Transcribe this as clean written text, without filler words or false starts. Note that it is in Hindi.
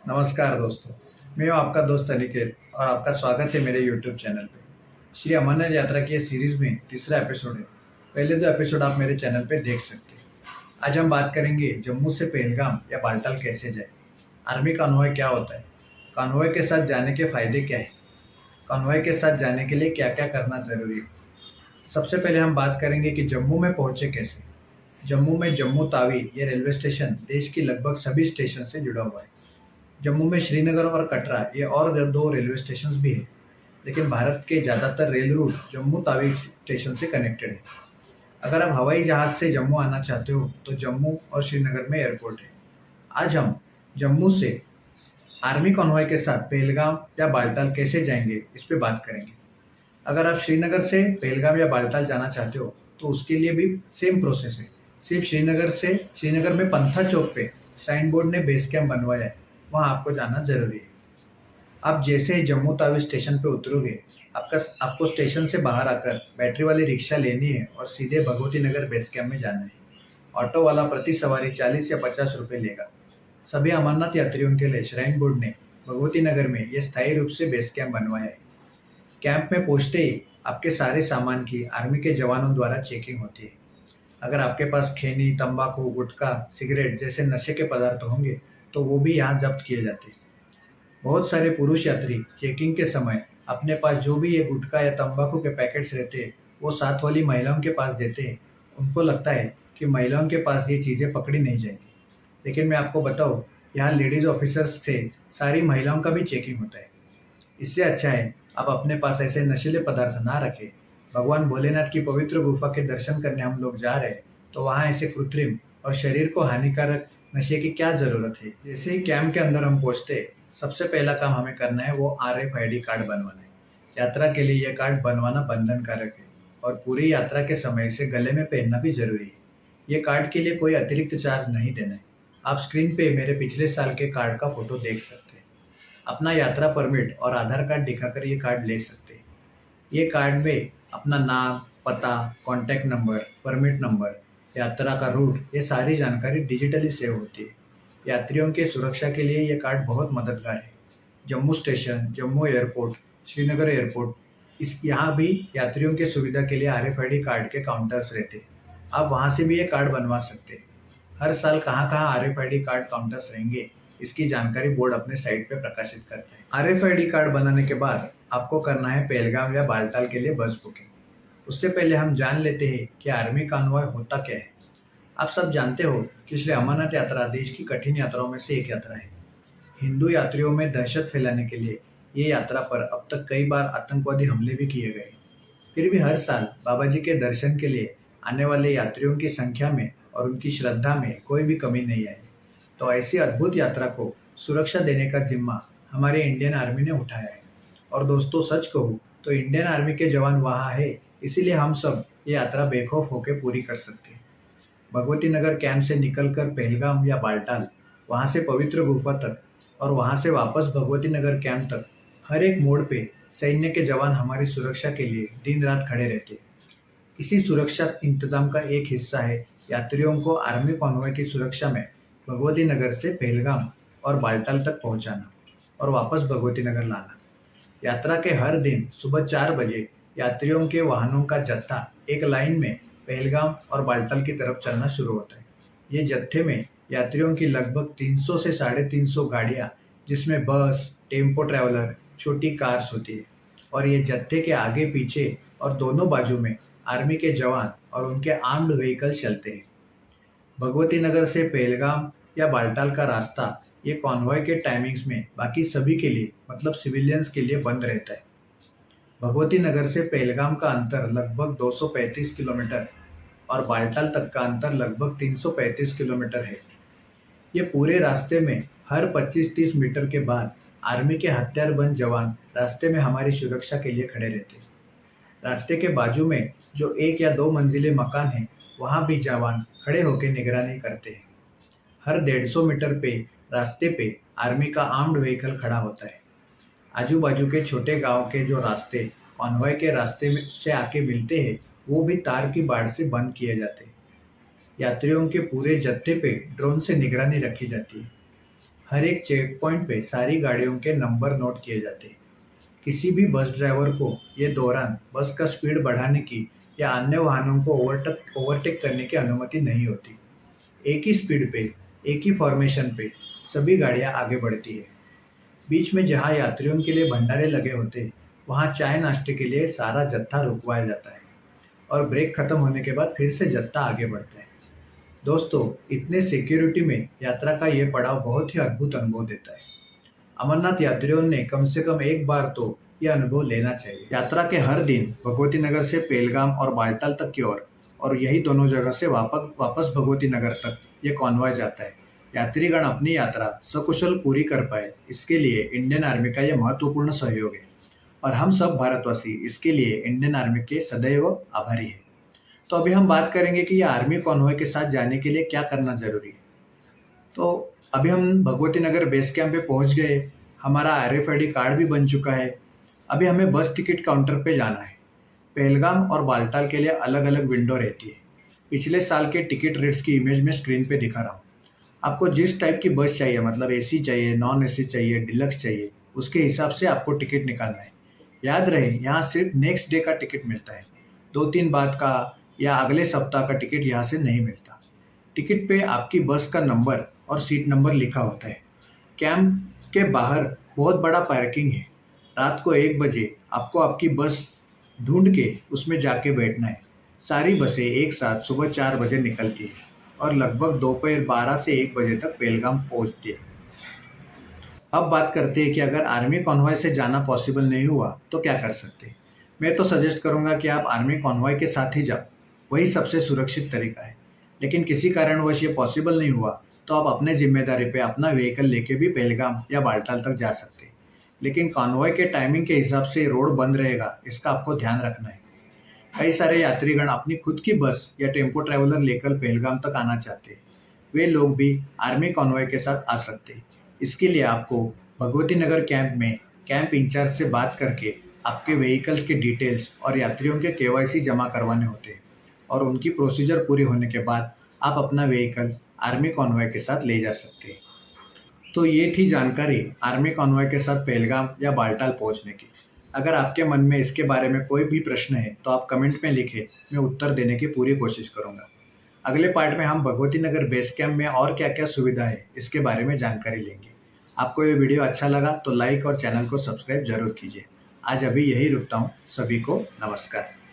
नमस्कार दोस्तों, मैं हूं आपका दोस्त अनिकेत और आपका स्वागत है मेरे यूट्यूब चैनल पे। श्री अमरनाथ यात्रा की ये सीरीज़ में तीसरा एपिसोड है। पहले 2 एपिसोड आप मेरे चैनल पे देख सकते हैं। आज हम बात करेंगे जम्मू से पहलगाम या बालटाल कैसे जाएँ? आर्मी कॉन्वॉय क्या होता है? कॉन्वॉय के साथ जाने के फ़ायदे क्या हैं? कॉन्वॉय के साथ जाने के लिए क्या-क्या करना ज़रूरी है? सबसे पहले हम बात करेंगे कि जम्मू में पहुँचे कैसे? जम्मू में जम्मू तावी ये रेलवे स्टेशन देश की लगभग सभी स्टेशन से जुड़ा हुआ है। जम्मू में श्रीनगर और कटरा ये और 2 रेलवे स्टेशंस भी हैं, लेकिन भारत के ज़्यादातर rail route Jammu Tawi station से कनेक्टेड है। अगर आप हवाई जहाज़ से जम्मू आना चाहते हो, तो जम्मू और श्रीनगर में एयरपोर्ट है। आज हम जम्मू से आर्मी कॉन्वॉय के साथ पहलगाम या बालटाल कैसे जाएंगे, इस पे बात करेंगे। अगर आप श्रीनगर से पहलगाम या बालटाल जाना चाहते हो, तो उसके लिए भी सेम प्रोसेस है। सिर्फ श्रीनगर में पंथा चौक पे श्राइन बोर्ड ने बेस कैंप बनवाया है, वहाँ आपको जाना ज़रूरी है। आप जैसे ही जम्मू तावी स्टेशन पे उतरोगे, आपको स्टेशन से बाहर आकर बैटरी वाली रिक्शा लेनी है और सीधे भगवती नगर बेस कैंप में जाना है। ऑटो वाला प्रति सवारी 40 या 50 रुपये लेगा। सभी अमरनाथ यात्रियों के लिए श्राइन बोर्ड ने भगवती नगर में ये स्थायी रूप से बेस कैंप बनवाया है। कैंप में पहुंचते ही आपके सारे सामान की आर्मी के जवानों द्वारा चेकिंग होती है। अगर आपके पास खैनी, तंबाकू, गुटखा, सिगरेट जैसे नशे के पदार्थ होंगे, तो वो भी यहाँ जब्त किए जाते हैं। बहुत सारे पुरुष यात्री चेकिंग के समय अपने पास जो भी ये गुटखा या तंबाकू के पैकेट्स रहते हैं, वो साथ वाली महिलाओं के पास देते हैं। उनको लगता है कि महिलाओं के पास ये चीज़ें पकड़ी नहीं जाएंगी, लेकिन मैं आपको बताऊँ, यहाँ लेडीज़ ऑफिसर्स थे, सारी महिलाओं का भी चेकिंग होता है। इससे अच्छा है आप अपने पास ऐसे नशीले पदार्थ ना रखें। भगवान भोलेनाथ की पवित्र गुफा के दर्शन करने हम लोग जा रहे हैं, तो वहाँ ऐसे कृत्रिम और शरीर को हानिकारक नशे की क्या ज़रूरत है। जैसे ही कैंप के अंदर हम पहुँचते हैं, सबसे पहला काम हमें करना है वो RFID कार्ड बनवाना है। यात्रा के लिए यह कार्ड बनवाना बंधनकारक है और पूरी यात्रा के समय इसे गले में पहनना भी जरूरी है। ये कार्ड के लिए कोई अतिरिक्त चार्ज नहीं देना है। आप स्क्रीन पे मेरे पिछले साल के कार्ड का फोटो देख सकते हैं। अपना यात्रा परमिट और आधार कार्ड दिखाकर ये कार्ड ले सकते हैं। ये कार्ड में अपना नाम, पता, कॉन्टैक्ट नंबर, परमिट नंबर, यात्रा का रूट, ये सारी जानकारी डिजिटली सेव होती है। यात्रियों की सुरक्षा के लिए ये कार्ड बहुत मददगार है। Jammu station, Jammu airport, Srinagar airport, इस यहाँ भी यात्रियों की सुविधा के लिए RFID कार्ड के काउंटर्स रहते हैं। आप वहाँ से भी ये कार्ड बनवा सकते हैं। हर साल कहाँ-कहाँ RFID कार्ड काउंटर्स रहेंगे, इसकी जानकारी बोर्ड अपने साइट पे प्रकाशित करता है। RFID कार्ड बनाने के बाद आपको करना है पहलगाम या बालटाल के लिए बस बुकिंग। उससे पहले हम जान लेते हैं कि आर्मी कॉन्वॉय होता क्या है। आप सब जानते हो कि श्री अमरनाथ यात्रा देश की कठिन यात्राओं में से एक यात्रा है। हिंदू यात्रियों में दहशत फैलाने के लिए ये यात्रा पर अब तक कई बार आतंकवादी हमले भी किए गए। फिर भी हर साल बाबा जी के दर्शन के लिए आने वाले यात्रियों की संख्या में और उनकी श्रद्धा में कोई भी कमी नहीं आई। तो ऐसी अद्भुत यात्रा को सुरक्षा देने का जिम्मा हमारे इंडियन आर्मी ने उठाया है। और दोस्तों, सच कहूँ तो इंडियन आर्मी के जवान वहाँ है, इसीलिए हम सब ये यात्रा बेखौफ होकर पूरी कर सकते हैं। भगवती नगर कैंप से निकलकर पहलगाम या बालटाल, वहाँ से पवित्र गुफा तक और वहाँ से वापस भगवती नगर कैंप तक, हर एक मोड़ पे सैन्य के जवान हमारी सुरक्षा के लिए दिन रात खड़े रहते हैं। इसी सुरक्षा इंतजाम का एक हिस्सा है यात्रियों को आर्मी कॉन्वॉय की सुरक्षा में भगवती नगर से पहलगाम और बालटाल तक पहुंचाना और वापस भगवती नगर लाना। यात्रा के हर दिन सुबह 4 बजे यात्रियों के वाहनों का जत्था एक लाइन में पहलगाम और बालटाल की तरफ चलना शुरू होता है। ये जत्थे में यात्रियों की लगभग 300 से 350 गाड़ियाँ, जिसमें बस, टेम्पो ट्रैवलर, छोटी कार्स होती है, और ये जत्थे के आगे पीछे और दोनों बाजू में आर्मी के जवान और उनके आर्म्ड व्हीकल चलते हैं। भगवती नगर से पहलगाम या बालटाल का रास्ता ये कॉन्वॉय के टाइमिंग्स में बाकी सभी के लिए, मतलब सिविलियंस के लिए बंद रहता है। भगवती नगर से पहलगाम का अंतर लगभग 235 किलोमीटर और बालटाल तक का अंतर लगभग 335 किलोमीटर है। ये पूरे रास्ते में हर 25-30 मीटर के बाद आर्मी के हथियारबंद जवान रास्ते में हमारी सुरक्षा के लिए खड़े रहते हैं। रास्ते के बाजू में जो 1 या 2 मंजिले मकान हैं, वहाँ भी जवान खड़े होकर निगरानी करते हैं। हर 150 मीटर पे रास्ते पे आर्मी का आर्म्ड व्हीकल खड़ा होता है। आजू बाजू के छोटे गांव के जो रास्ते कॉन्वॉय के रास्ते में से आके मिलते हैं, वो भी तार की बाड़ से बंद किए जाते हैं। यात्रियों के पूरे जत्थे पे ड्रोन से निगरानी रखी जाती है। हर एक चेक पॉइंट पे सारी गाड़ियों के नंबर नोट किए जाते हैं। किसी भी बस ड्राइवर को ये दौरान बस का स्पीड बढ़ाने की या अन्य वाहनों को ओवरटेक करने की अनुमति नहीं होती। एक ही स्पीड पे, एक ही फॉर्मेशन पे सभी गाड़ियाँ आगे बढ़ती है। बीच में जहाँ यात्रियों के लिए भंडारे लगे होते, वहाँ चाय नाश्ते के लिए सारा जत्था रुकवाया जाता है और ब्रेक खत्म होने के बाद फिर से जत्था आगे बढ़ता है। दोस्तों, इतने सिक्योरिटी में यात्रा का ये पड़ाव बहुत ही अद्भुत अनुभव देता है। अमरनाथ यात्रियों ने कम से कम एक बार तो यह अनुभव लेना चाहिए। यात्रा के हर दिन भगवती नगर से पेलगाम और बालताल तक की ओर और यही दोनों जगह से वापस भगवती नगर तक ये कॉन्वॉय जाता है। यात्रीगण अपनी यात्रा सकुशल पूरी कर पाए, इसके लिए इंडियन आर्मी का यह महत्वपूर्ण सहयोग है और हम सब भारतवासी इसके लिए इंडियन आर्मी के सदैव आभारी हैं। तो अभी हम बात करेंगे कि यह आर्मी कॉन्वॉय के साथ जाने के लिए क्या करना जरूरी है। तो अभी हम भगवती नगर बेस कैंप पे पहुंच गए। हमारा RFID कार्ड भी बन चुका है। अभी हमें बस टिकट काउंटर पे जाना है। पहलगाम और बालताल के लिए अलग अलग विंडो रहती है। पिछले साल के टिकट रेट्स की इमेज में स्क्रीन पे दिखा रहा हूँ। आपको जिस टाइप की बस चाहिए, मतलब AC चाहिए, नॉन AC चाहिए, डिलक्स चाहिए, उसके हिसाब से आपको टिकट निकालना है। याद रहे, यहाँ सिर्फ नेक्स्ट डे का टिकट मिलता है। 2-3 बाद का या अगले सप्ताह का टिकट यहाँ से नहीं मिलता। टिकट पे आपकी बस का नंबर और सीट नंबर लिखा होता है। कैंप के बाहर बहुत बड़ा पार्किंग है। रात को 1 बजे आपको आपकी बस ढूंढ के उसमें जाके बैठना है। सारी बसें एक साथ सुबह 4 बजे निकलती है और लगभग दोपहर 12 से 1 बजे तक पेलगाम पहुंचती है। अब बात करते हैं कि अगर आर्मी कॉन्वॉय से जाना पॉसिबल नहीं हुआ तो क्या कर सकते हैं। मैं तो सजेस्ट करूंगा कि आप आर्मी कॉन्वॉय के साथ ही जाओ, वही सबसे सुरक्षित तरीका है। लेकिन किसी कारणवश ये पॉसिबल नहीं हुआ तो आप अपने जिम्मेदारी पे अपना व्हीकल लेके भी पहलगाम या बालताल तक जा सकते हैं। लेकिन कॉन्वॉय के टाइमिंग के हिसाब से रोड बंद रहेगा, इसका आपको ध्यान रखना है। कई सारे यात्रीगण अपनी खुद की बस या टेम्पो ट्रैवलर लेकर पहलगाम तक आना चाहते हैं। वे लोग भी आर्मी कॉन्वॉय के साथ आ सकते हैं। इसके लिए आपको भगवती नगर कैंप में कैंप इंचार्ज से बात करके आपके व्हीकल्स के डिटेल्स और यात्रियों के KYC जमा करवाने होते हैं और उनकी प्रोसीजर पूरी होने के बाद आप अपना व्हीकल आर्मी कॉन्वॉय के साथ ले जा सकते हैं। तो ये थी जानकारी आर्मी कॉन्वॉय के साथ पहलगाम या बालताल पहुंचने की। अगर आपके मन में इसके बारे में कोई भी प्रश्न है तो आप कमेंट में लिखें, मैं उत्तर देने की पूरी कोशिश करूंगा। अगले पार्ट में हम भगवती नगर बेस कैंप में और क्या क्या सुविधा है इसके बारे में जानकारी लेंगे। आपको ये वीडियो अच्छा लगा तो लाइक और चैनल को सब्सक्राइब जरूर कीजिए। आज अभी यही रुकता हूँ। सभी को नमस्कार।